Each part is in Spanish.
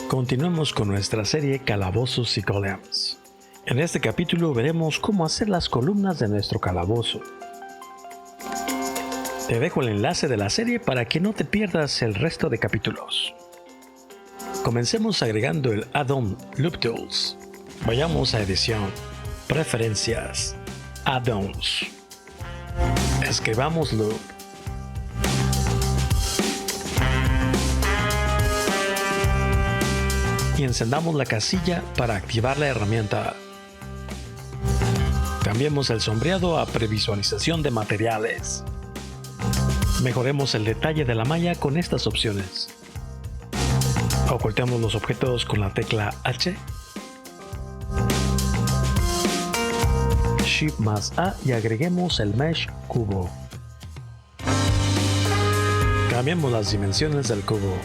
Continuemos con nuestra serie Calabozos y Golems. En este capítulo veremos cómo hacer las columnas de nuestro calabozo. Te dejo el enlace de la serie para que no te pierdas el resto de capítulos. Comencemos agregando el add-on Loop Tools. Vayamos a Edición, Preferencias, Add-ons. Escribamos Loop. Y encendamos la casilla para activar la herramienta. Cambiemos el sombreado a previsualización de materiales. Mejoremos el detalle de la malla con estas opciones. Ocultemos los objetos con la tecla H. Shift más A y agreguemos el mesh cubo. Cambiemos las dimensiones del cubo.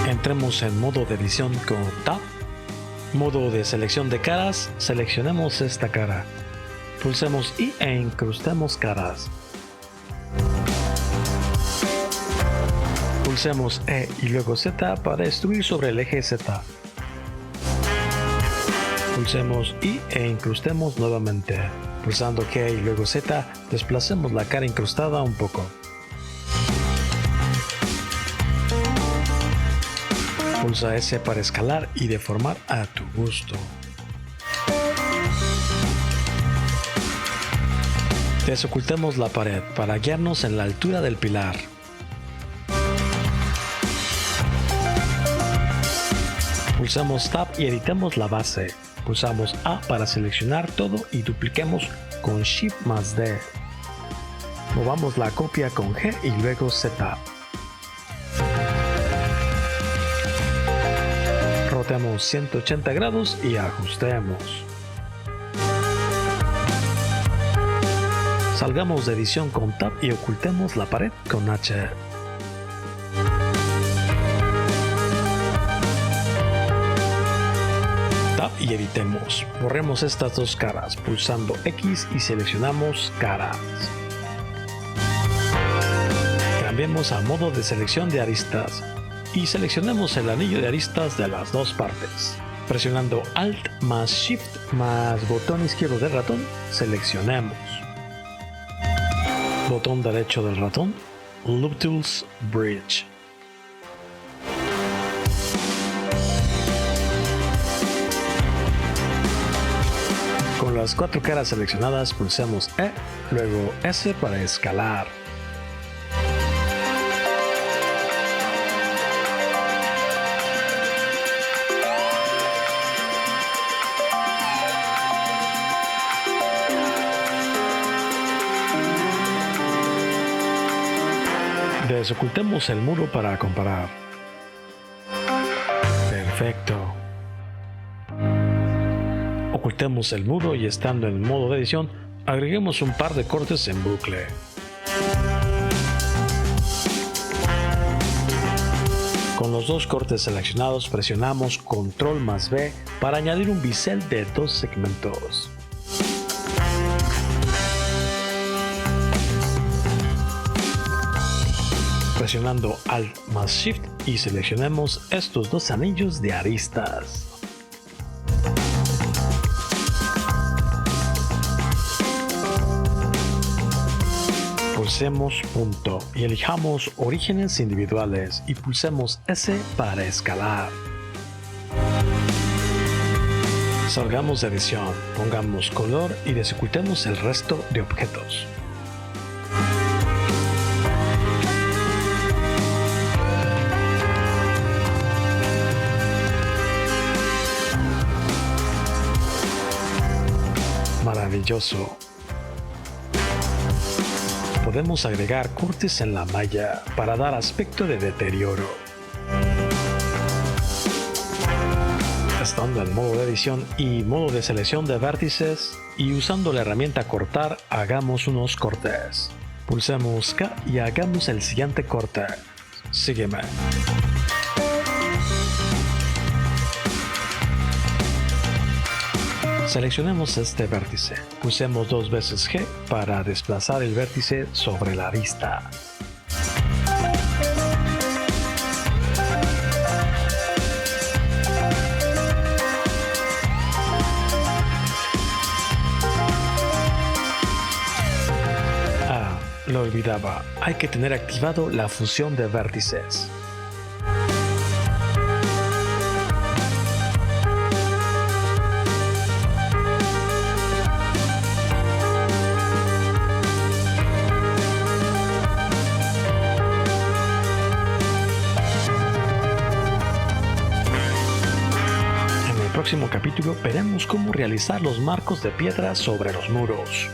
Entremos en modo de edición con Tab. Modo de selección de caras, seleccionemos esta cara. Pulsemos I e incrustemos caras. Pulsemos E y luego Z para destruir sobre el eje Z. Pulsemos I e incrustemos nuevamente. Pulsando G y luego Z, desplacemos la cara incrustada un poco. Pulsa S para escalar y deformar a tu gusto. Desocultemos la pared para guiarnos en la altura del pilar. Pulsamos Tab y editemos la base. Pulsamos A para seleccionar todo y dupliquemos con Shift más D. Movamos la copia con G y luego Z. Rotemos 180 grados y ajustemos. Salgamos de edición con Tab y ocultemos la pared con H. Tab y editemos. Borremos estas dos caras pulsando X y seleccionamos caras. Cambiemos a modo de selección de aristas y seleccionemos el anillo de aristas de las dos partes. Presionando Alt más Shift más botón izquierdo del ratón, seleccionemos. Botón derecho del ratón, Loop Tools Bridge. Con las cuatro caras seleccionadas pulsemos E, luego S para escalar. Desocultemos el muro para comparar. Perfecto. Ocultemos el muro y estando en modo de edición, agreguemos un par de cortes en bucle. Con los dos cortes seleccionados presionamos Control más V para añadir un bisel de dos segmentos. Presionando Alt más Shift y seleccionemos estos dos anillos de aristas. Pulsemos punto y elijamos orígenes individuales y pulsemos S para escalar. Salgamos de edición, pongamos color y desocultemos el resto de objetos. Maravilloso. Podemos agregar cortes en la malla para dar aspecto de deterioro. Estando en modo de edición y modo de selección de vértices y usando la herramienta cortar, hagamos unos cortes. Pulsemos K y hagamos el siguiente corte. Sígueme. Seleccionemos este vértice. Pulsemos 2 veces G para desplazar el vértice sobre la vista. Lo olvidaba, hay que tener activado la función de vértices. En el próximo capítulo veremos cómo realizar los marcos de piedra sobre los muros.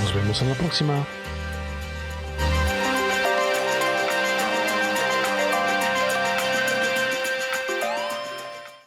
Nos vemos en la próxima.